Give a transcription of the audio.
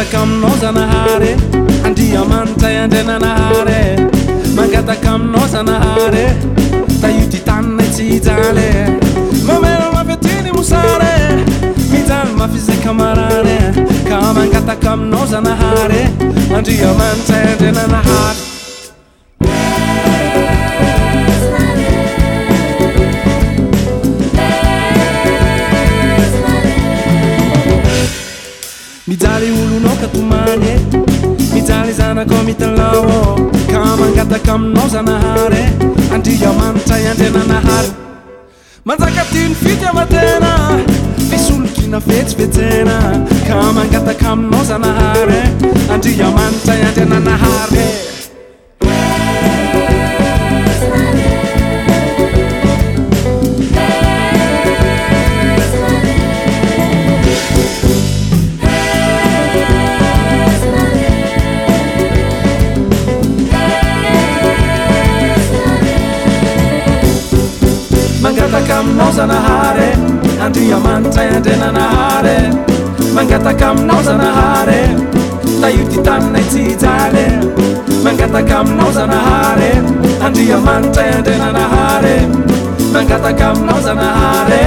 mangataka aminao zanahary andriamanitra iandrenanahary mangataka aminao zanahary da io ty tanina tsy hijaly mamela mafetiny mosary mijaly mafizaka marany ka mangataka aminao zanahary andriamanitra iandrenanahary mijaly olonao katomany mijaly zanakao mitalao ka mangataka aminao zanahary andriamanitra iandrenanahary manjaka tiny fitiavatena fisolokina vetsivetsena ka mangataka aminao zanahary andriamanitra iandrenanahary mangataka aminao zanahary andriamanitra iandrenanahary mangataka aminao zanahary da io ty tanina tsy hijaly mangataka aminao zanahary andriamanitra iandrenanahary mangataka aminao zanahary